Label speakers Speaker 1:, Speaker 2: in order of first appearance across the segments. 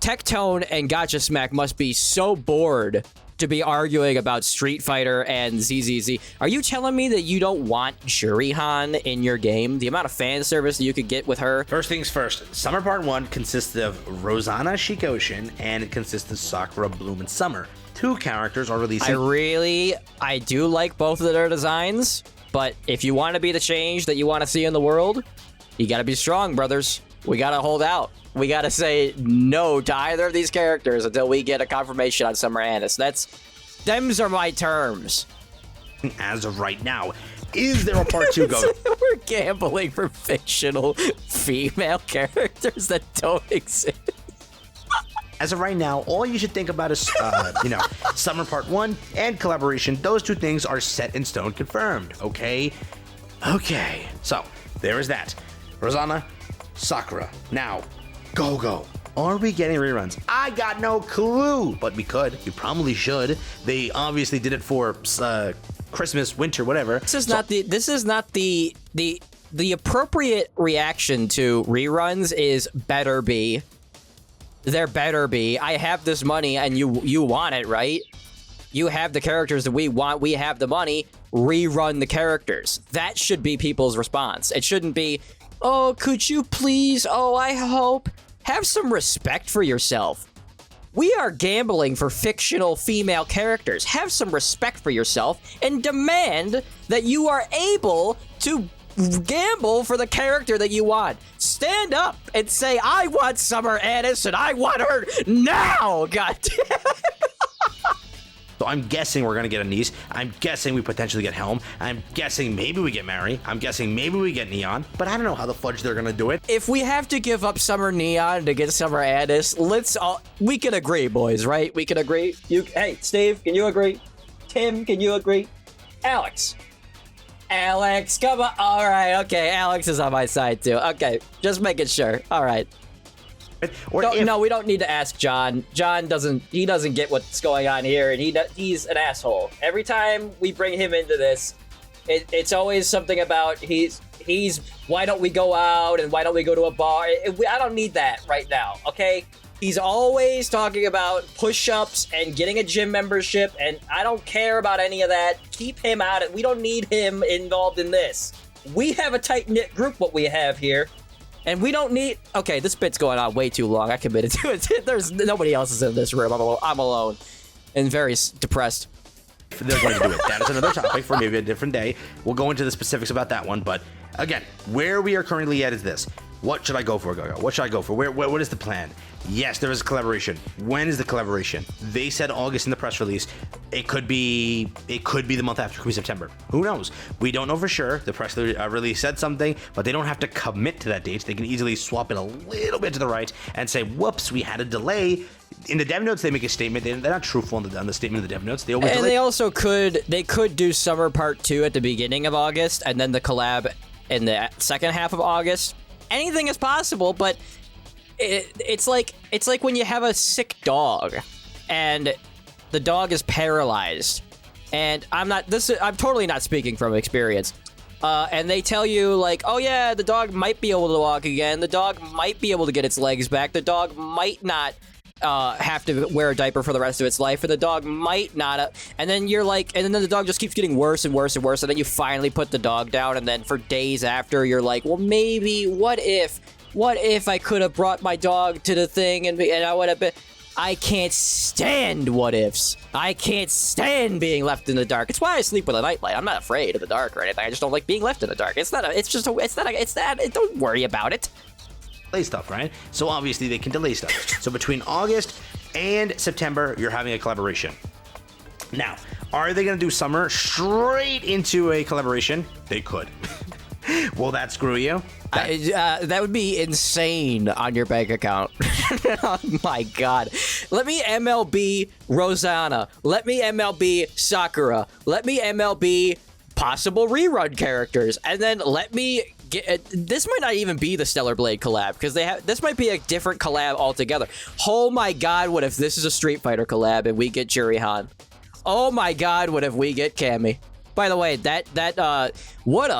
Speaker 1: Tectone and Gacha Smack must be so bored to be arguing about Street Fighter and ZZZ. Are you telling me that you don't want Jurihan in your game? The amount of fan service that you could get with her?
Speaker 2: First things first, Summer Part 1 consists of Rosanna Shikoshin, and it consists of Sakura, Bloom, and Summer. 2 characters are releasing.
Speaker 1: I do like both of their designs, but if you want to be the change that you want to see in the world, you gotta be strong, brothers. We gotta hold out. We gotta say no to either of these characters until we get a confirmation on Summer Anis. Them's are my terms.
Speaker 2: As of right now, is there a part 2 going?
Speaker 1: We're gambling for fictional female characters that don't exist.
Speaker 2: As of right now, all you should think about is, Summer Part 1 and collaboration. Those 2 things are set in stone, confirmed, okay? Okay, so there is that. Rosanna, Sakura. Now, Go. Are we getting reruns? I got no clue, but we could. We probably should. They obviously did it for Christmas, winter, whatever.
Speaker 1: This is not the appropriate reaction to reruns is better be. There better be. I have this money and you want it, right? You have the characters that we want, we have the money, rerun the characters. That should be people's response. It shouldn't be, oh, could you please? Oh, I hope. Have some respect for yourself. We are gambling for fictional female characters. Have some respect for yourself and demand that you are able to gamble for the character that you want. Stand up and say, I want Summer Anis and I want her now. God damn it.
Speaker 2: So I'm guessing we're going to get a niece. I'm guessing we potentially get Helm. I'm guessing maybe we get Mary. I'm guessing maybe we get Neon. But I don't know how the fudge they're going to do it.
Speaker 1: If we have to give up Summer Neon to get Summer Anis, we can agree, boys, right? We can agree. Hey, Steve, can you agree? Tim, can you agree? Alex, come on. All right, okay. Alex is on my side, too. Okay, just making sure. All right. No, we don't need to ask John. John doesn't get what's going on here, and he's an asshole. Every time we bring him into this, it's always something about he's why don't we go out and why don't we go to a bar? I don't need that right now, okay? He's always talking about push-ups and getting a gym membership, and I don't care about any of that. Keep him out of it. We don't need him involved in this. We have a tight-knit group, what we have here. And we don't need... Okay, this bit's going on way too long. I committed to it. There's nobody else is in this room. I'm alone. And very depressed.
Speaker 2: They're going to do it. That is another topic for maybe a different day. We'll go into the specifics about that one. But again, where we are currently at is this. What should I go for, Gogo? What should I go for? What is the plan? Yes, there is a collaboration. When is the collaboration? They said August in the press release. It could be the month after. It could be September. Who knows? We don't know for sure. The press release said something, but they don't have to commit to that date. They can easily swap it a little bit to the right and say, whoops, we had a delay. In the dev notes, they make a statement. They're not truthful on the statement of the dev notes. They always delay.
Speaker 1: They also could do Summer Part 2 at the beginning of August, and then the collab in the second half of August. Anything is possible, but it's like when you have a sick dog and the dog is paralyzed, and I'm totally not speaking from experience, and they tell you like, oh yeah, the dog might be able to walk again, the dog might be able to get its legs back, the dog might not have to wear a diaper for the rest of its life, or the dog might not, and then you're like, and then the dog just keeps getting worse and worse and worse, and then you finally put the dog down, and then for days after, you're like, well, maybe, what if I could have brought my dog to the thing, and I would have been... I can't stand what ifs. I can't stand being left in the dark. It's why I sleep with a nightlight. I'm not afraid of the dark or anything. I just don't like being left in the dark. Don't worry about it.
Speaker 2: Delay stuff, right? So obviously they can delay stuff. So between August and September, you're having a collaboration. Now, are they going to do summer straight into a collaboration? They could. Will that screw you?
Speaker 1: That would be insane on your bank account. Oh my god. Let me MLB Rosanna. Let me MLB Sakura. Let me MLB possible rerun characters. And then let me get... This might not even be the Stellar Blade collab, because this might be a different collab altogether. Oh my god, what if this is a Street Fighter collab and we get Jurihan? Oh my god, what if we get Cammy? By the way, what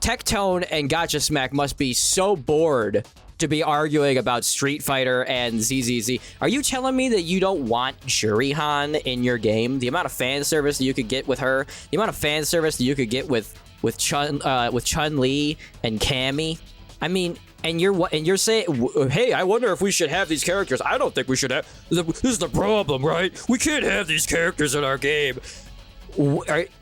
Speaker 1: Tectone and Gacha Smack must be so bored to be arguing about Street Fighter and ZZZ. Are you telling me that you don't want Juri-Han in your game? The amount of fan service that you could get with her, the amount of fan service that you could get with Chun-Li and Cammy. I mean, and you're saying, hey, I wonder if we should have these characters. I don't think we should have. This is the problem, right? We can't have these characters in our game.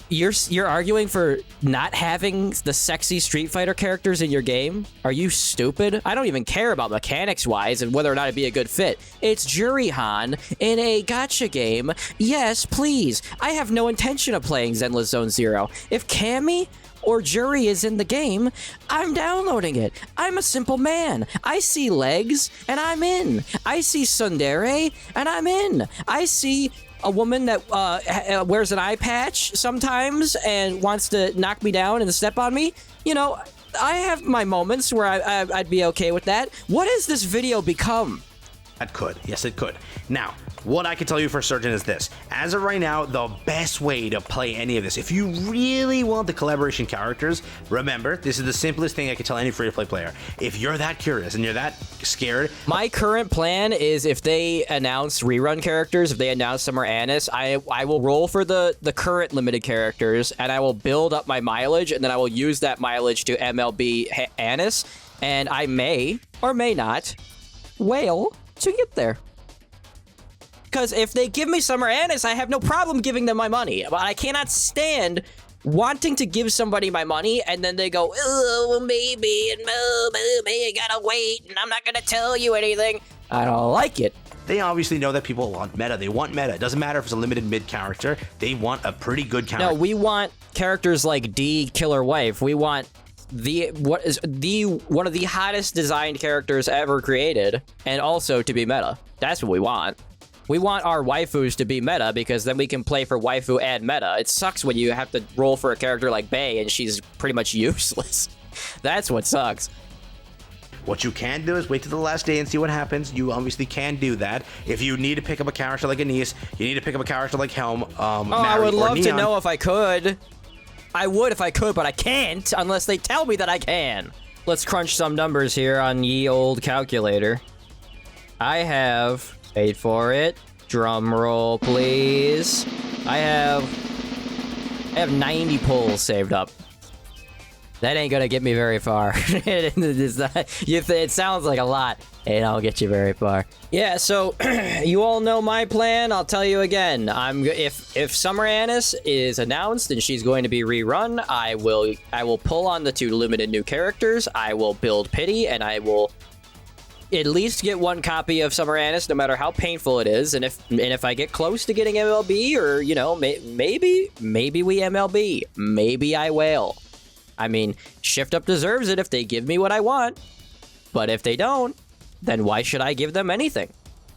Speaker 1: You're arguing for not having the sexy Street Fighter characters in your game? Are you stupid? I don't even care about mechanics-wise and whether or not it'd be a good fit. It's Juri-Han in a gacha game. Yes, please. I have no intention of playing Zenless Zone Zero. If Cammy or Juri is in the game, I'm downloading it. I'm a simple man. I see legs, and I'm in. I see tsundere, and I'm in. I see a woman that wears an eye patch sometimes and wants to knock me down and step on me. You know, I have my moments where I'd be okay with that. What has this video become?
Speaker 2: That could. Yes, it could. Now, what I can tell you for certain is this. As of right now, the best way to play any of this, if you really want the collaboration characters, remember, this is the simplest thing I can tell any free-to-play player. If you're that curious and you're that scared...
Speaker 1: My current plan is if they announce rerun characters, if they announce Summer Annis, I will roll for the current limited characters, and I will build up my mileage, and then I will use that mileage to MLB Annis, and I may, or may not, whale to get there. Because if they give me Summer Annis, I have no problem giving them my money. But I cannot stand wanting to give somebody my money, and then they go, oh, maybe, and I gotta wait, and I'm not gonna tell you anything. I don't like it.
Speaker 2: They obviously know that people want meta. They want meta. It doesn't matter if it's a limited mid character. They want a pretty good character.
Speaker 1: No, we want characters like D Killer Wife. We want one of the hottest designed characters ever created, and also to be meta. That's what we want. We want our waifus to be meta because then we can play for waifu and meta. It sucks when you have to roll for a character like Bae and she's pretty much useless. That's what sucks.
Speaker 2: What you can do is wait till the last day and see what happens. You obviously can do that. If you need to pick up a character like Anise, you need to pick up a character like Helm,
Speaker 1: I would love to know if I could. I would if I could, but I can't unless they tell me that I can. Let's crunch some numbers here on ye old calculator. I have... Wait for it. Drum roll, please. I have 90 pulls saved up. That ain't gonna get me very far. It sounds like a lot. It don't get you very far. Yeah, so you all know my plan. I'll tell you again. If Summer Annis is announced and she's going to be rerun, I will pull on the 2 limited new characters. I will build Pity, and I will at least get 1 copy of Summer Annis, no matter how painful it is. And if I get close to getting MLB, or you know, maybe we MLB, maybe I will. I mean, Shift Up deserves it if they give me what I want, but if they don't, then why should I give them anything?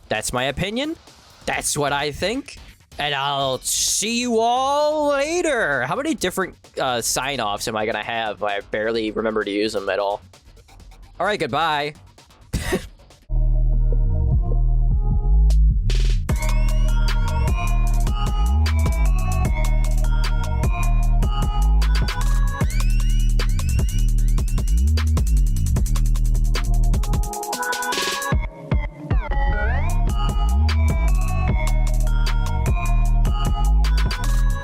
Speaker 1: That's my opinion. That's what I think. And I'll see you all later. How many different sign-offs am I gonna have? I barely remember to use them at all. All right, goodbye.